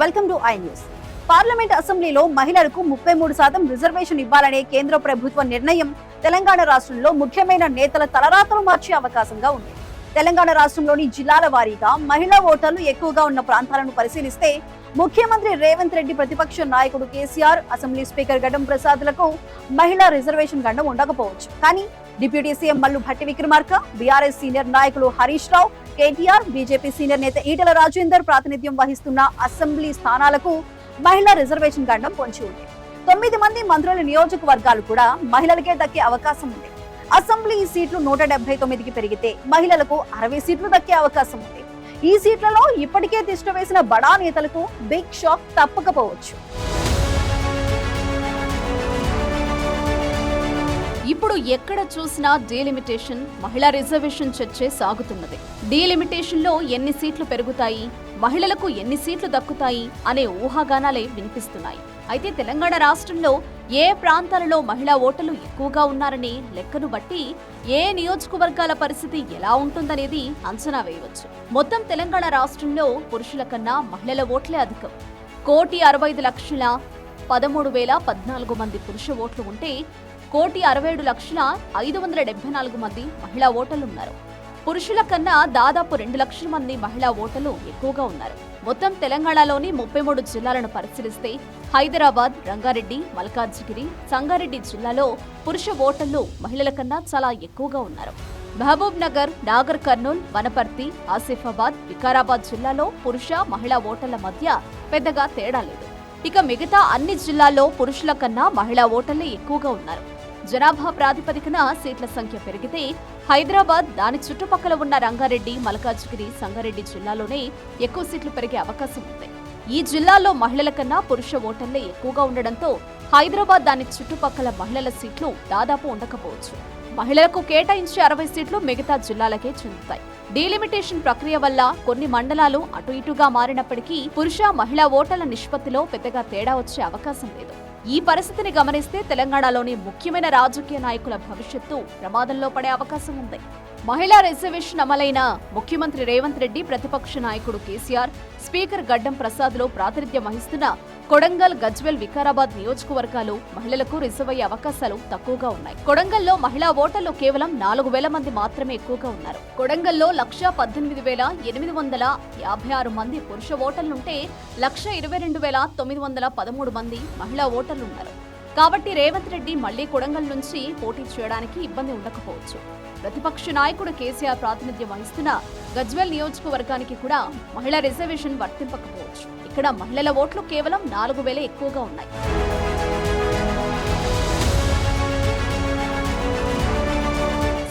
Welcome to I news. Parliament అసెంబ్లీలో మహిళలకు 33% reservation ఇవ్వాలనే కేంద్ర ప్రభుత్వ నిర్ణయం తెలంగాణ రాష్ట్రంలో ముఖ్యమైన నేతల తలరాతలు మార్చే అవకాశంగా ఉంది. తెలంగాణ రాష్ట్రంలోని జిల్లాల వారీగా మహిళా ఓటర్లు ఎక్కువగా ఉన్న ప్రాంతాలను పరిశీలిస్తే ముఖ్యమంత్రి రేవంత్ రెడ్డి, ప్రతిపక్ష నాయకుడు కేసీఆర్, అసెంబ్లీ స్పీకర్ గడ్డం ప్రసాద్లకు మహిళా రిజర్వేషన్ గండం ఉండకపోవచ్చు. కానీ deputy CM Mallu Bhatti Vikramarka, BRS senior నాయకులు హరీష్ రావు, కేటీఆర్, బీజేపీ సీనియర్ నేత ఈటెల రాజేందర్ ప్రాతినిధ్యం వహిస్తున్న అసెంబ్లీ స్థానాలకు మహిళా రిజర్వేషన్ గండం పొంచి ఉంది. 9 మంది మంత్రుల నియోజకవర్గాలు కూడా మహిళలకే దక్కే అవకాశం ఉంది. అసెంబ్లీ సీట్లు 179కి పెరిగితే మహిళలకు 60 సీట్లు దక్కే అవకాశం ఉంది. ఈ సీట్లలో ఇప్పటికే తిష్ట వేసిన బడా నేతలకు బిగ్ షాక్ తప్పకపోవచ్చు. ఇప్పుడు ఎక్కడ చూసినా డీలిమిటేషన్, మహిళా రిజర్వేషన్ చర్చే సాగుతున్నది. డీలిమిటేషన్ లో ఎన్ని సీట్లు పెరుగుతాయి, మహిళలకు ఎన్ని సీట్లు దక్కుతాయి అనే ఊహాగానాలే వినిపిస్తున్నాయి. అయితే తెలంగాణ రాష్ట్రంలో ఏ ప్రాంతాలలో మహిళా ఓటర్లు ఎక్కువగా ఉన్నారనే లెక్కను బట్టి ఏ నియోజకవర్గాల పరిస్థితి ఎలా ఉంటుందనేది అంచనా వేయవచ్చు. మొత్తం తెలంగాణ రాష్ట్రంలో పురుషుల కన్నా మహిళల ఓట్లే అధికం. 1,65,13,014 మంది పురుష ఓట్లు ఉంటే 1,67,574 మంది మహిళా ఓటర్లున్నారు. పురుషుల కన్నా దాదాపు 2 లక్షల మంది మహిళా ఓటర్లు ఎక్కువగా ఉన్నారు. మొత్తం తెలంగాణలోని 33 జిల్లాలను పరిశీలిస్తే హైదరాబాద్, రంగారెడ్డి, మల్కాజ్గిరి, సంగారెడ్డి జిల్లాలో పురుష ఓటర్లు మహిళల కన్నా చాలా ఎక్కువగా ఉన్నారు. మహబూబ్ నగర్, నాగర్ కర్నూల్, వనపర్తి, ఆసిఫాబాద్, వికారాబాద్ జిల్లాలో పురుష, మహిళా ఓటర్ల మధ్య పెద్దగా తేడా లేదు. ఇక మిగతా అన్ని జిల్లాల్లో పురుషుల కన్నా మహిళా ఓటర్లే ఎక్కువగా ఉన్నారు. జనాభా ప్రాతిపదికన సీట్ల సంఖ్య పెరిగితే హైదరాబాద్, దాని చుట్టుపక్కల ఉన్న రంగారెడ్డి, మల్కాజ్గిరి, సంగారెడ్డి జిల్లాలోనే ఎక్కువ సీట్లు పెరిగే అవకాశం ఉంది. ఈ జిల్లాల్లో మహిళల కన్నా పురుష ఓటర్లే ఎక్కువగా ఉండడంతో హైదరాబాద్, దాని చుట్టుపక్కల మహిళల సీట్లు దాదాపు ఉండకపోవచ్చు. మహిళలకు కేటాయించే 60 సీట్లు మిగతా జిల్లాలకే చెందుతాయి. డీలిమిటేషన్ ప్రక్రియ వల్ల కొన్ని మండలాలు అటు ఇటుగా మారినప్పటికీ పురుష, మహిళా ఓటర్ల నిష్పత్తిలో పెద్దగా తేడా వచ్చే అవకాశం లేదు. ఈ పరిస్థితిని గమనిస్తే తెలంగాణలోని ముఖ్యమైన రాజకీయ నాయకుల భవిష్యత్తు ప్రమాదంలో పడే అవకాశం ఉంది. మహిళా రిజర్వేషన్ అమలైన ముఖ్యమంత్రి రేవంత్ రెడ్డి, ప్రతిపక్ష నాయకుడు కేసీఆర్, స్పీకర్ గడ్డం ప్రసాద్లో ప్రాతినిధ్యం వహిస్తున్న కొడంగల్, గజ్వెల్, వికారాబాద్ నియోజకవర్గాలు మహిళలకు రిజర్వ్ అయ్యే అవకాశాలు తక్కువగా ఉన్నాయి. కొడంగల్లో మహిళా ఓటర్లు కేవలం 4,000 మంది మాత్రమే ఎక్కువగా ఉన్నారు. కొడంగల్లో 1,18,856 మంది పురుష ఓటర్లుంటే 1,22,913 మంది మహిళా ఓటర్లున్నారు. కాబట్టి రేవంత్ రెడ్డి మళ్లీ కొడంగల్ నుంచి పోటీ చేయడానికి ఇబ్బంది ఉండకపోవచ్చు. ప్రతిపక్ష నాయకుడు కేసీఆర్ ప్రాతినిధ్యం వహిస్తున్న గజ్వెల్ నియోజకవర్గానికి కూడా మహిళా రిజర్వేషన్ వర్తింపకపోవచ్చు. ఇక్కడ మహిళల ఓట్లు కేవలం 4,000 ఎక్కువగా ఉన్నాయి.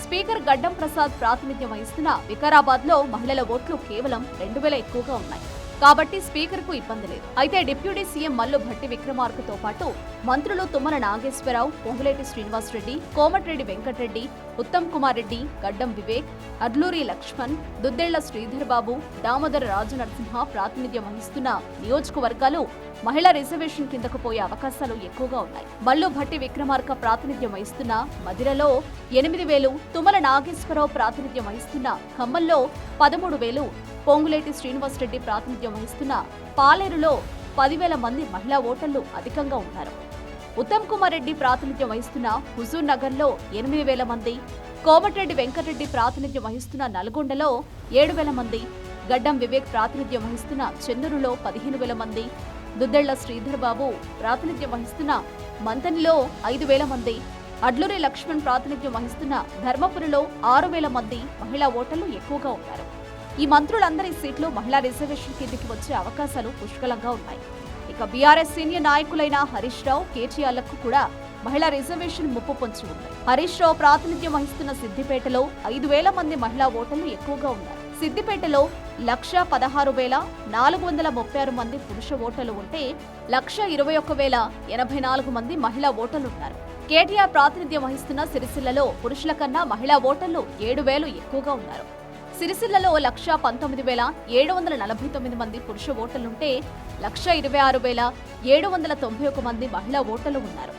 స్పీకర్ గడ్డం ప్రసాద్ ప్రాతినిధ్యం వహిస్తున్న వికారాబాద్ లో మహిళల ఓట్లు కేవలం 2,000 ఎక్కువగా ఉన్నాయి. కాబట్టి స్పీకర్ కు ఇబ్బంది లేదు. అయితే డిప్యూటీ సీఎం మల్లు భట్టి విక్రమార్కతో పాటు మంత్రులు తుమ్మల నాగేశ్వరరావు, పొంగులేటి శ్రీనివాసరెడ్డి, కోమటిరెడ్డి వెంకటరెడ్డి, ఉత్తమ్ కుమార్ రెడ్డి, గడ్డం వివేక్, అడ్లూరి లక్ష్మణ్, దుద్దేళ్ల శ్రీధర్ బాబు, దామోదర రాజనరసింహ ప్రాతినిధ్యం వహిస్తున్న నియోజకవర్గాలు మహిళా రిజర్వేషన్ కిందకు పోయే అవకాశాలు ఎక్కువగా ఉన్నాయి. మల్లు భట్టి విక్రమార్క ప్రాతినిధ్యం వహిస్తున్న మదిరలో 8,000, తుమ్మల నాగేశ్వరరావు ప్రాతినిధ్యం వహిస్తున్న ఖమ్మంలో 13,000, పొంగులేటి శ్రీనివాసరెడ్డి ప్రాతినిధ్యం వహిస్తున్న పాలేరులో 10,000 మంది మహిళా ఓటర్లు అధికంగా ఉన్నారు. ఉత్తమ్ కుమార్ రెడ్డి ప్రాతినిధ్యం వహిస్తున్న హుజూర్ నగర్లో 8,000 మంది, కోమటిరెడ్డి వెంకటరెడ్డి ప్రాతినిధ్యం వహిస్తున్న నల్గొండలో 7,000 మంది, గడ్డం వివేక్ ప్రాతినిధ్యం వహిస్తున్న చెన్నూరులో 15,000 మంది, దుద్దేళ్ల శ్రీధర్ బాబు ప్రాతినిధ్యం వహిస్తున్న మంతనిలో 5,000 మంది, అడ్లూరి లక్ష్మణ్ ప్రాతినిధ్యం వహిస్తున్న ధర్మపురిలో 6,000 మంది మహిళా ఓటర్లు ఎక్కువగా ఉన్నారు. ఈ మంత్రులందరి సీట్లు మహిళా రిజర్వేషన్ కిందికి వచ్చే అవకాశాలు పుష్కలంగా ఉన్నాయి. ఇక బీఆర్ఎస్ సీనియర్ నాయకులైన హరీష్ రావు, కేటీఆర్లకు కూడా మహిళా రిజర్వేషన్ ముప్పు పొంచి ఉంది. హరీష్ రావు ప్రాతినిధ్యం వహిస్తున్న సిద్దిపేటలో 5,000 మంది మహిళా ఓటర్లు ఎక్కువగా ఉన్నారు. సిద్దిపేటలో 1,16,436 మంది పురుష ఓటర్లు ఉంటే 1,21,084 మంది మహిళా ఓటర్లున్నారు. కేటీఆర్ ప్రాతినిధ్యం వహిస్తున్న సిరిసిల్లలో పురుషుల కన్నా మహిళా ఓటర్లు 7,000 ఎక్కువగా ఉన్నారు. సిరిసిల్లలో 1,19,749 మంది పురుష ఓటర్లుంటే 1,26,791 మంది మహిళా ఓటర్లు ఉన్నారు.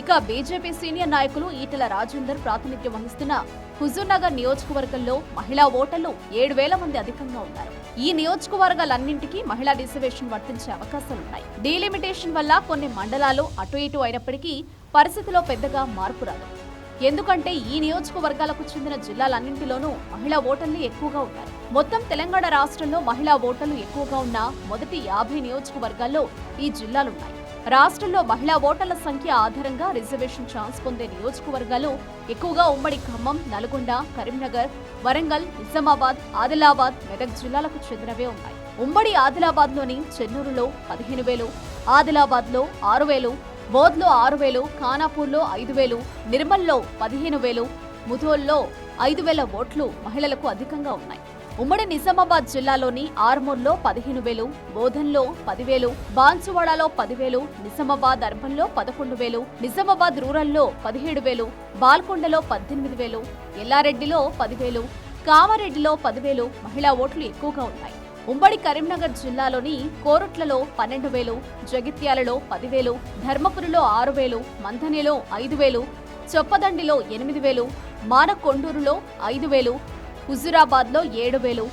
ఇక బీజేపీ సీనియర్ నాయకులు ఈటెల రాజేందర్ ప్రాతినిధ్యం వహిస్తున్న హుజూర్ నగర్ నియోజకవర్గంలో మహిళా ఓటర్లు 7,000 మంది అధికంగా ఉన్నారు. ఈ నియోజకవర్గాలన్నింటికీ మహిళా రిజర్వేషన్ వర్తించే అవకాశాలున్నాయి. డీలిమిటేషన్ వల్ల కొన్ని మండలాలు అటు ఇటు అయినప్పటికీ పరిస్థితిలో పెద్దగా మార్పు రాదు. ఎందుకంటే ఈ నియోజకవర్గాలకు చెందిన జిల్లాలన్నింటిలోనూ మహిళా ఓటర్లు ఎక్కువగా ఉన్నారు. మొత్తం తెలంగాణ రాష్ట్రంలో మహిళా ఓటర్లు ఎక్కువగా ఉన్న మొదటి 50 నియోజకవర్గాల్లో ఈ జిల్లాలున్నాయి. రాష్ట్రంలో మహిళా ఓటర్ల సంఖ్య ఆధారంగా రిజర్వేషన్ ఛాన్స్ పొందే నియోజకవర్గాలు ఎక్కువగా ఉమ్మడి ఖమ్మం, నల్గొండ, కరీంనగర్, వరంగల్, నిజామాబాద్, ఆదిలాబాద్, మెదక్ జిల్లాలకు చెందినవే ఉన్నాయి. ఉమ్మడి ఆదిలాబాద్లోని చెన్నూరులో 15,000, ఆదిలాబాద్లో 6,000, బోధ్లో 6,000, ఖానాపూర్లో 5,000, నిర్మల్లో 15,000, ముధోల్లో 5,000 ఓట్లు మహిళలకు అధికంగా ఉన్నాయి. ఉమ్మడి నిజామాబాద్ జిల్లాలోని ఆర్మూర్లో 15,000, బోధన్లో 10,000, బాన్సువాడలో 10,000, నిజామాబాద్ అర్బన్లో 11,000, నిజామాబాద్ రూరల్లో 17,000, బాల్కొండలో 18,000, ఎల్లారెడ్డిలో 10,000, కామారెడ్డిలో 10,000 మహిళా ఓట్లు ఎక్కువగా ఉన్నాయి. ఉమ్మడి కరీంనగర్ జిల్లాలోని కోరుట్లలో 12,000, జగిత్యాలలో 10,000, ధర్మపురిలో 6,000, మంథనిలో 5,000, చొప్పదండిలో 8,000, మానకొండూరులో 5,000, హుజురాబాద్లో 7,000,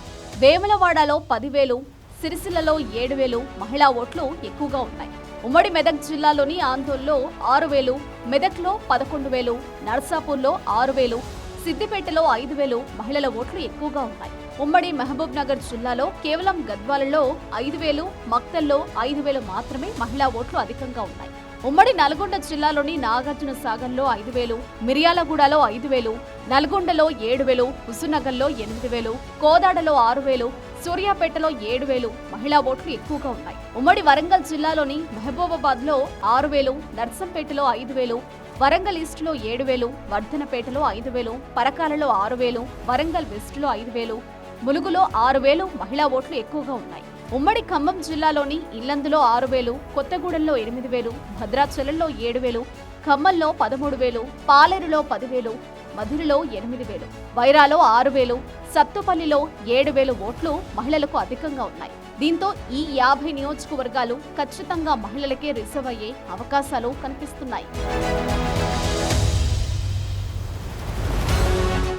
వేములవాడలో 10,000, సిరిసిల్లలో 7,000 మహిళా ఓట్లు ఎక్కువగా ఉన్నాయి. ఉమ్మడి మెదక్ జిల్లాలోని ఆందోళనలో 6,000, మెదక్లో 11,000, నర్సాపూర్లో 6,000, సిద్దిపేటలో 5,000 మహిళల ఓట్లు ఎక్కువగా ఉన్నాయి. ఉమ్మడి మహబూబ్ నగర్ జిల్లాలో కేవలం గద్వాలలో 5,000, మక్తల్లో 5,000 మాత్రమే మహిళా ఓట్లు అధికంగా ఉన్నాయి. ఉమ్మడి నల్గొండ జిల్లాలోని నాగార్జున సాగర్లో 5,000, మిర్యాలగూడలో 5,000, నల్గొండలో 7,000, హుజూర్నగర్లో 8,000, కోదాడలో 6,000, సూర్యాపేటలో 7,000 మహిళా ఓట్లు ఎక్కువగా ఉన్నాయి. ఉమ్మడి వరంగల్ జిల్లాలోని మహబూబాబాద్లో 6,000, నర్సంపేటలో 5,000, వరంగల్ ఈస్టులో 7,000, వర్ధనపేటలో 5,000, పరకాలలో 6,000, వరంగల్ వెస్టులో 5,000, ములుగులో 6,000 మహిళా ఓట్లు ఎక్కువగా ఉన్నాయి. ఉమ్మడి ఖమ్మం జిల్లాలోని ఇల్లందులో 6,000, కొత్తగూడెంలో 8,000, భద్రాచలంలో 7,000, ఖమ్మంలో 13,000, పాలేరులో 10,000, మధురలో 8,000, వైరాలో 6,000, సత్తుపల్లిలో 7,000 ఓట్లు మహిళలకు అధికంగా ఉన్నాయి. దీంతో ఈ 50 నియోజకవర్గాలు ఖచ్చితంగా మహిళలకే రిజర్వ్ అయ్యే అవకాశాలు కనిపిస్తున్నాయి.